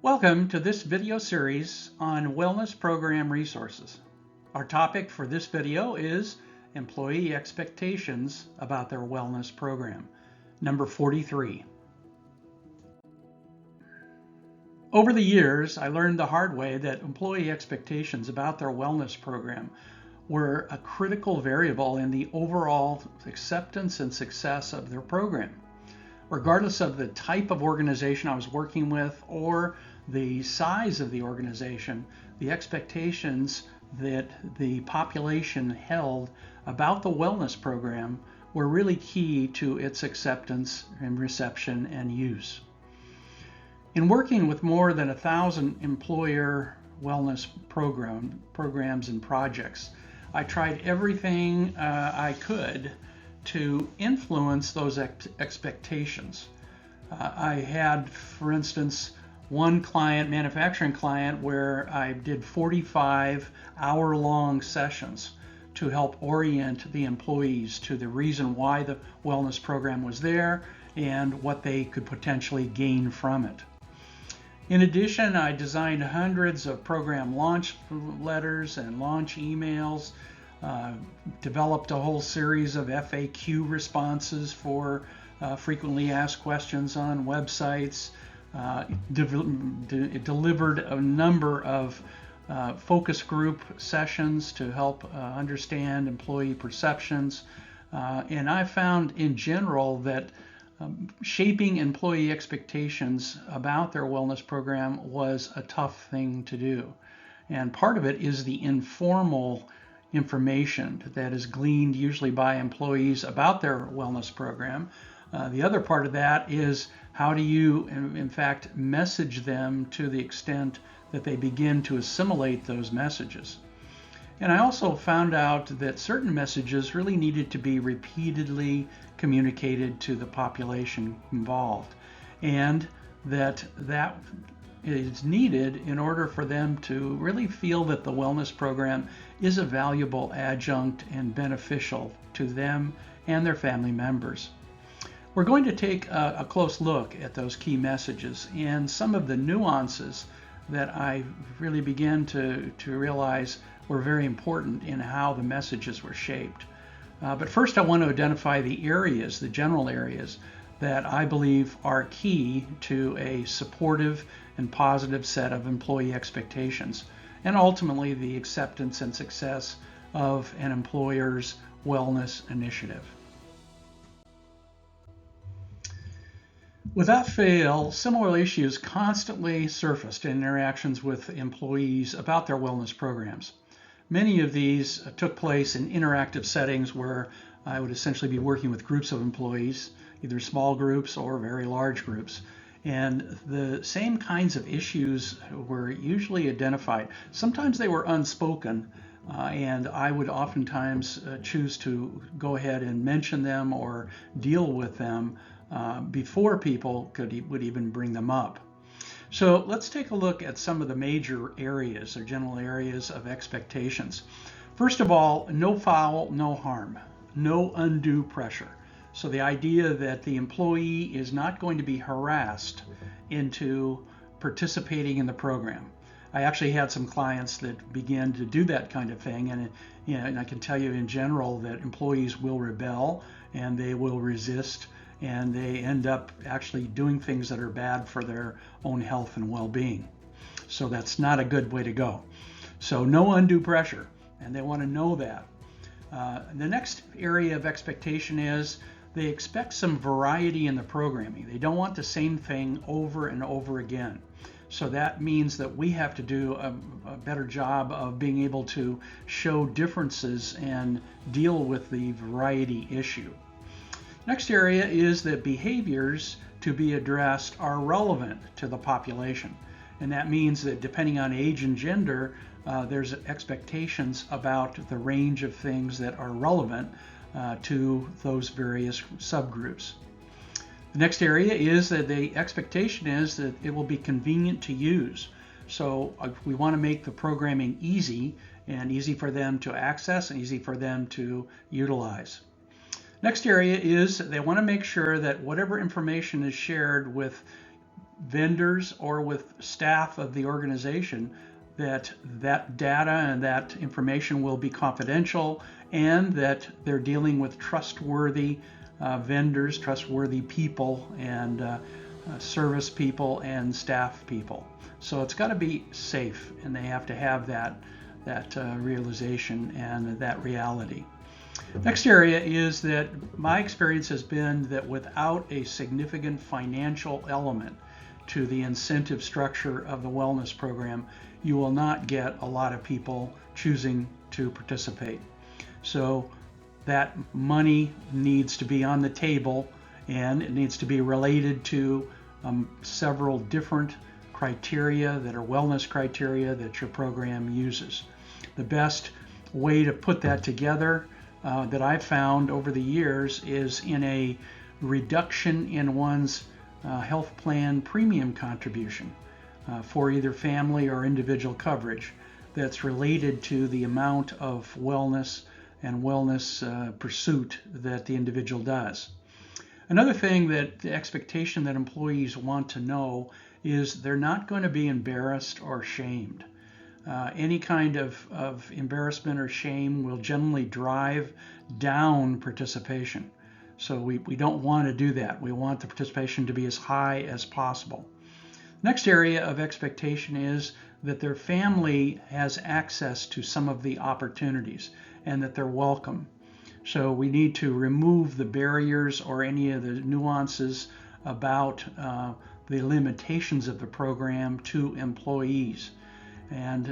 Welcome to this video series on wellness program resources. Our topic for this video is employee expectations about their wellness program, number 43. Over the years, I learned the hard way that employee expectations about their wellness program were a critical variable in the overall acceptance and success of their program. Regardless of the type of organization I was working with or the size of the organization, the expectations that the population held about the wellness program were really key to its acceptance and reception and use. In working with more than 1,000 employer wellness programs and projects, I tried everything I could to influence those expectations. I had, for instance, one manufacturing client, where I did 45 hour-long sessions to help orient the employees to the reason why the wellness program was there and what they could potentially gain from it. In addition, I designed hundreds of program launch letters and launch emails, developed a whole series of FAQ responses for frequently asked questions on websites, delivered a number of focus group sessions to help understand employee perceptions. And I found in general that shaping employee expectations about their wellness program was a tough thing to do. And part of it is the informal information that is gleaned usually by employees about their wellness program. The other part of that is how do you, in fact, message them to the extent that they begin to assimilate those messages. And I also found out that certain messages really needed to be repeatedly communicated to the population involved, and that is needed in order for them to really feel that the wellness program is a valuable adjunct and beneficial to them and their family members. We're going to take a close look at those key messages and some of the nuances that I really began to realize were very important in how the messages were shaped. But first I want to identify the areas, the general areas, that I believe are key to a supportive and positive set of employee expectations, and ultimately the acceptance and success of an employer's wellness initiative. Without fail, similar issues constantly surfaced in interactions with employees about their wellness programs. Many of these took place in interactive settings where I would essentially be working with groups of employees, either small groups or very large groups. And the same kinds of issues were usually identified. Sometimes they were unspoken, and I would oftentimes choose to go ahead and mention them or deal with them before people would even bring them up. So let's take a look at some of the major areas or general areas of expectations. First of all, no foul, no harm, no undue pressure. So the idea that the employee is not going to be harassed into participating in the program. I actually had some clients that began to do that kind of thing, and I can tell you in general that employees will rebel and they will resist, and they end up actually doing things that are bad for their own health and well-being. So that's not a good way to go. So no undue pressure, and they want to know that. The next area of expectation is they expect some variety in the programming. They don't want the same thing over and over again. So that means that we have to do a better job of being able to show differences and deal with the variety issue. Next area is that behaviors to be addressed are relevant to the population. And that means that depending on age and gender, there's expectations about the range of things that are relevant to those various subgroups. The next area is that the expectation is that it will be convenient to use. So we want to make the programming easy, and easy for them to access and easy for them to utilize. Next area is they want to make sure that whatever information is shared with vendors or with staff of the organization that that data and that information will be confidential, and that they're dealing with trustworthy vendors, trustworthy people, and service people and staff people. So it's got to be safe, and they have to have that realization and that reality. Next area is that my experience has been that without a significant financial element to the incentive structure of the wellness program, you will not get a lot of people choosing to participate. So that money needs to be on the table, and it needs to be related to several different criteria that are wellness criteria that your program uses. The best way to put that together that I've found over the years is in a reduction in one's health plan premium contribution for either family or individual coverage that's related to the amount of wellness and wellness pursuit that the individual does. Another thing that the expectation that employees want to know is they're not going to be embarrassed or shamed. Any kind of embarrassment or shame will generally drive down participation. So we don't want to do that. We want the participation to be as high as possible. Next area of expectation is that their family has access to some of the opportunities and that they're welcome. So we need to remove the barriers or any of the nuances about the limitations of the program to employees. And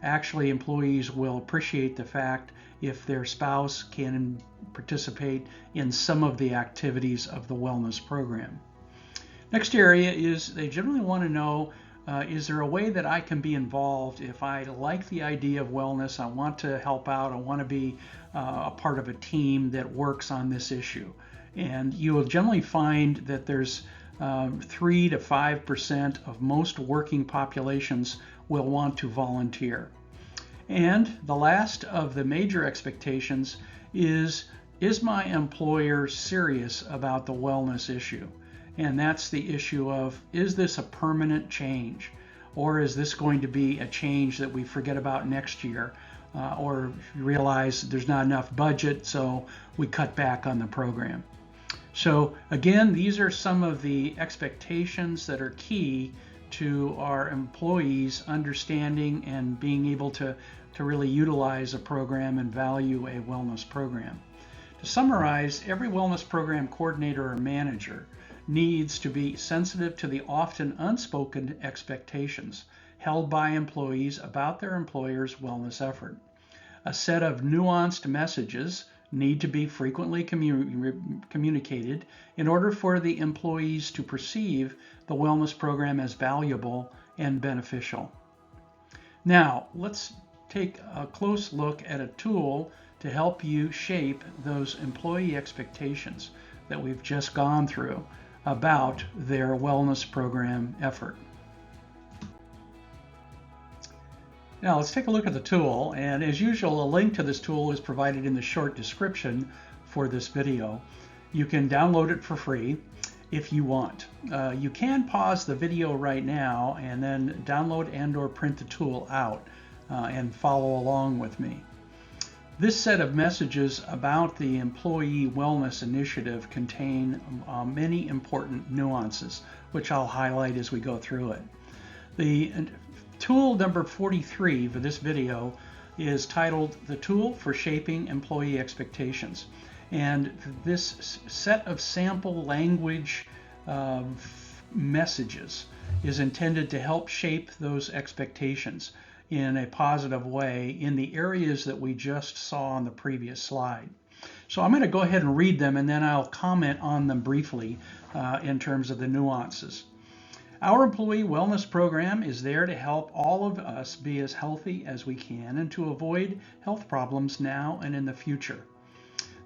employees will appreciate the fact if their spouse can participate in some of the activities of the wellness program. Next area is they generally want to know, is there a way that I can be involved if I like the idea of wellness, I want to help out, I want to be a part of a team that works on this issue. And you will generally find that there's 3 to 5% of most working populations will want to volunteer. And the last of the major expectations is my employer serious about the wellness issue? And that's the issue of, is this a permanent change? Or is this going to be a change that we forget about next year? Or realize there's not enough budget, so we cut back on the program. So again, these are some of the expectations that are key to our employees understanding and being able to really utilize a program and value a wellness program. To summarize, every wellness program coordinator or manager needs to be sensitive to the often unspoken expectations held by employees about their employer's wellness effort. A set of nuanced messages need to be frequently communicated in order for the employees to perceive the wellness program as valuable and beneficial. Now, let's take a close look at a tool to help you shape those employee expectations that we've just gone through about their wellness program effort. Now let's take a look at the tool, and as usual, a link to this tool is provided in the short description for this video. You can download it for free if you want. You can pause the video right now and then download and/or print the tool out and follow along with me. This set of messages about the Employee Wellness Initiative contain many important nuances, which I'll highlight as we go through it. The tool number 43 for this video is titled The Tool for Shaping Employee Expectations. And this set of sample language messages is intended to help shape those expectations in a positive way in the areas that we just saw on the previous slide. So I'm going to go ahead and read them, and then I'll comment on them briefly in terms of the nuances. Our employee wellness program is there to help all of us be as healthy as we can and to avoid health problems now and in the future.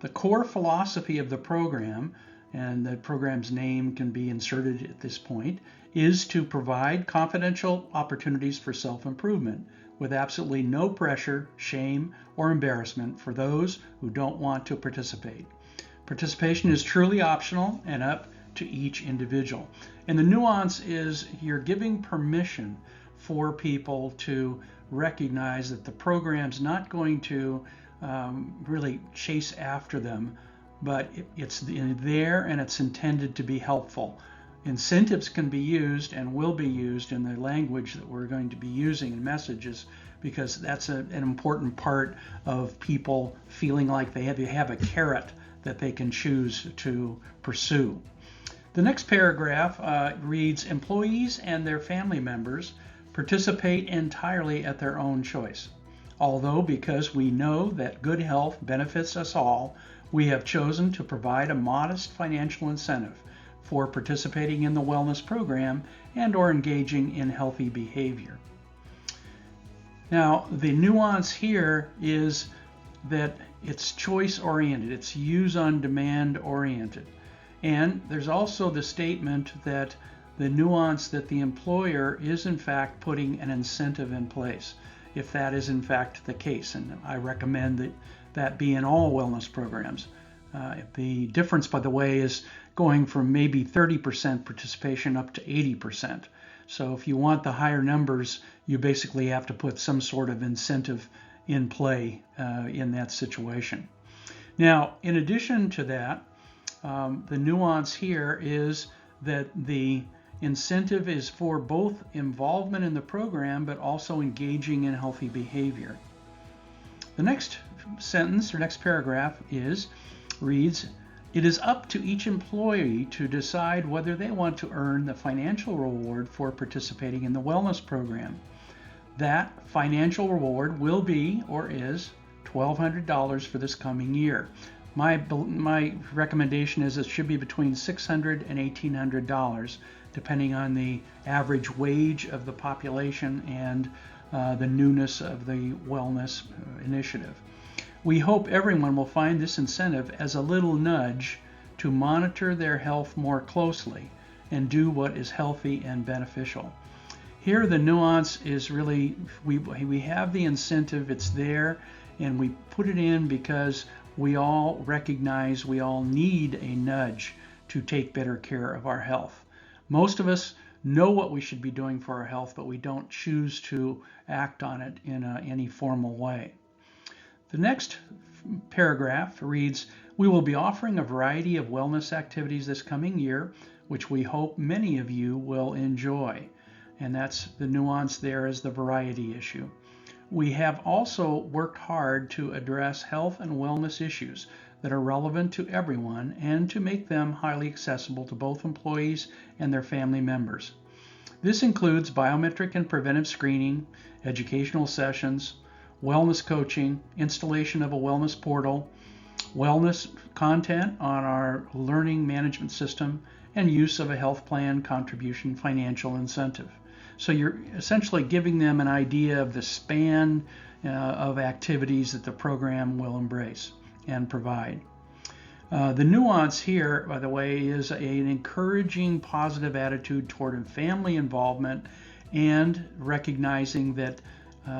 The core philosophy of the program, and the program's name can be inserted at this point, is to provide confidential opportunities for self-improvement with absolutely no pressure, shame, or embarrassment for those who don't want to participate. Participation is truly optional and up to each individual. And the nuance is you're giving permission for people to recognize that the program's not going to really chase after them, but it's there and it's intended to be helpful. Incentives can be used and will be used in the language that we're going to be using in messages, because that's an important part of people feeling like they have a carrot that they can choose to pursue. The next paragraph reads, employees and their family members participate entirely at their own choice. Although, because we know that good health benefits us all, we have chosen to provide a modest financial incentive for participating in the wellness program and or engaging in healthy behavior. Now, the nuance here is that it's choice oriented, it's use on demand oriented. And there's also the statement that the nuance that the employer is in fact putting an incentive in place, if that is in fact the case. And I recommend that that be in all wellness programs. The difference, by the way, is going from maybe 30% participation up to 80%. So if you want the higher numbers, you basically have to put some sort of incentive in play in that situation. Now, in addition to that, the nuance here is that the incentive is for both involvement in the program, but also engaging in healthy behavior. The next sentence or next paragraph reads, it is up to each employee to decide whether they want to earn the financial reward for participating in the wellness program. That financial reward will be, or is, $1,200 for this coming year. My recommendation is it should be between $600 and $1,800, depending on the average wage of the population and the newness of the wellness initiative. We hope everyone will find this incentive as a little nudge to monitor their health more closely and do what is healthy and beneficial. Here the nuance is really, we have the incentive, it's there, and we put it in because we all recognize we all need a nudge to take better care of our health. Most of us know what we should be doing for our health, but we don't choose to act on it in any formal way. The next paragraph reads, we will be offering a variety of wellness activities this coming year, which we hope many of you will enjoy. And that's the nuance there, is the variety issue. We have also worked hard to address health and wellness issues that are relevant to everyone and to make them highly accessible to both employees and their family members. This includes biometric and preventive screening, educational sessions, wellness coaching, installation of a wellness portal, wellness content on our learning management system, and use of a health plan contribution financial incentive. So you're essentially giving them an idea of the span of activities that the program will embrace and provide. The nuance here, by the way, is an encouraging positive attitude toward family involvement and recognizing that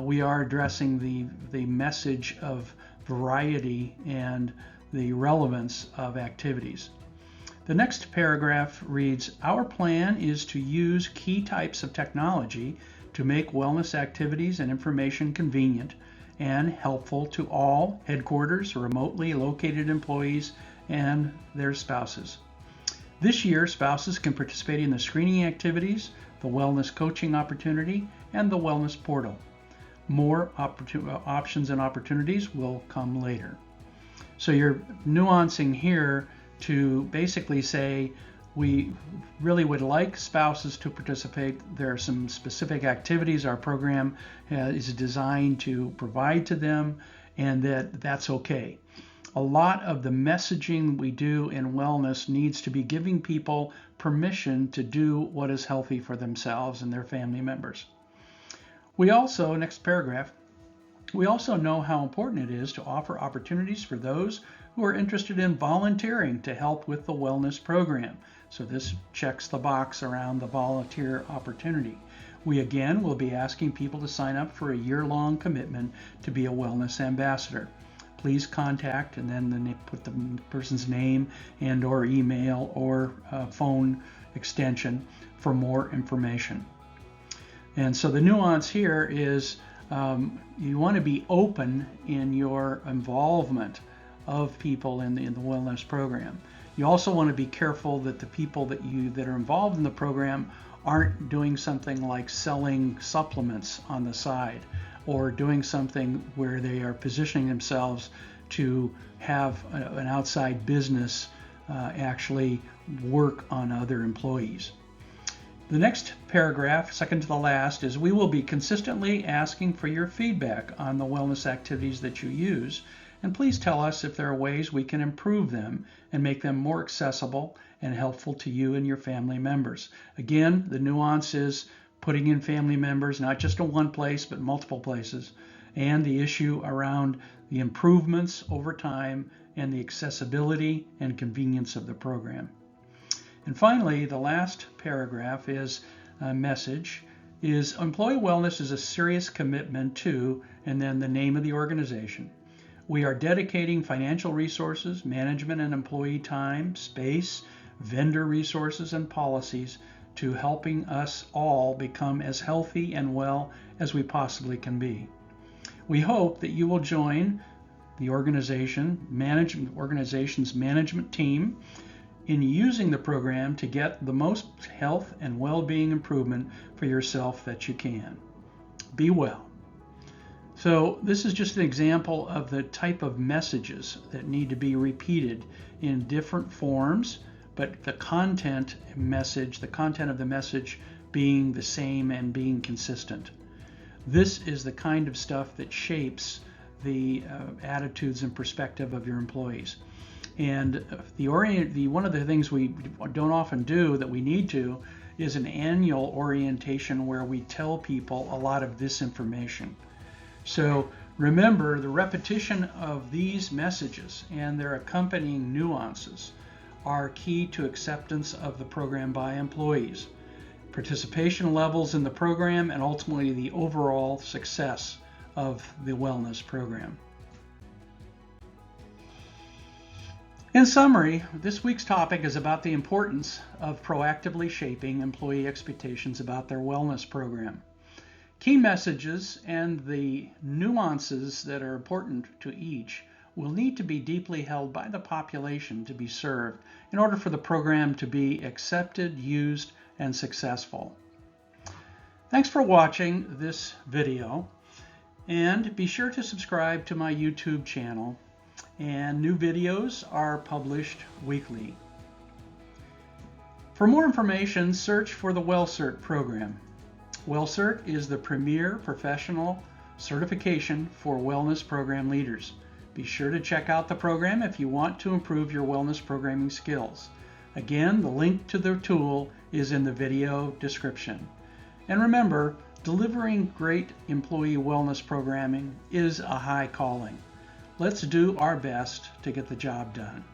we are addressing the message of variety and the relevance of activities. The next paragraph reads, our plan is to use key types of technology to make wellness activities and information convenient and helpful to all headquarters, remotely located employees, and their spouses. This year, spouses can participate in the screening activities, the wellness coaching opportunity, and the wellness portal. More options and opportunities will come later. So you're nuancing here to basically say we really would like spouses to participate. There are some specific activities our program is designed to provide to them, and that's okay. A lot of the messaging we do in wellness needs to be giving people permission to do what is healthy for themselves and their family members. We also, next paragraph, we also know how important it is to offer opportunities for those who are interested in volunteering to help with the wellness program. So this checks the box around the volunteer opportunity. We again will be asking people to sign up for a year-long commitment to be a wellness ambassador. please contact, and then they put the person's name and or email or phone extension for more information. And so the nuance here is you want to be open in your involvement of people in the wellness program. You also want to be careful that the people that are involved in the program aren't doing something like selling supplements on the side, or doing something where they are positioning themselves to have an outside business actually work on other employees. The next paragraph, second to the last, is we will be consistently asking for your feedback on the wellness activities that you use, and please tell us if there are ways we can improve them and make them more accessible and helpful to you and your family members. Again, the nuance is putting in family members, not just in one place, but multiple places, and the issue around the improvements over time and the accessibility and convenience of the program. And finally, the last paragraph is a message, is employee wellness is a serious commitment to, and then the name of the organization. We are dedicating financial resources, management and employee time, space, vendor resources, and policies to helping us all become as healthy and well as we possibly can be. We hope that you will join the organization's management team in using the program to get the most health and well-being improvement for yourself that you can. Be well. So this is just an example of the type of messages that need to be repeated in different forms, but the content of the message being the same and being consistent. This is the kind of stuff that shapes the attitudes and perspective of your employees. And one of the things we don't often do that we need to is an annual orientation where we tell people a lot of this information. So remember, the repetition of these messages and their accompanying nuances are key to acceptance of the program by employees, participation levels in the program, and ultimately the overall success of the wellness program. In summary, this week's topic is about the importance of proactively shaping employee expectations about their wellness program. Key messages and the nuances that are important to each will need to be deeply held by the population to be served in order for the program to be accepted, used, and successful. Thanks for watching this video, and be sure to subscribe to my YouTube channel, and new videos are published weekly. For more information, search for the WellCert program. WellCert is the premier professional certification for wellness program leaders. Be sure to check out the program if you want to improve your wellness programming skills. Again, the link to the tool is in the video description. And remember, delivering great employee wellness programming is a high calling. Let's do our best to get the job done.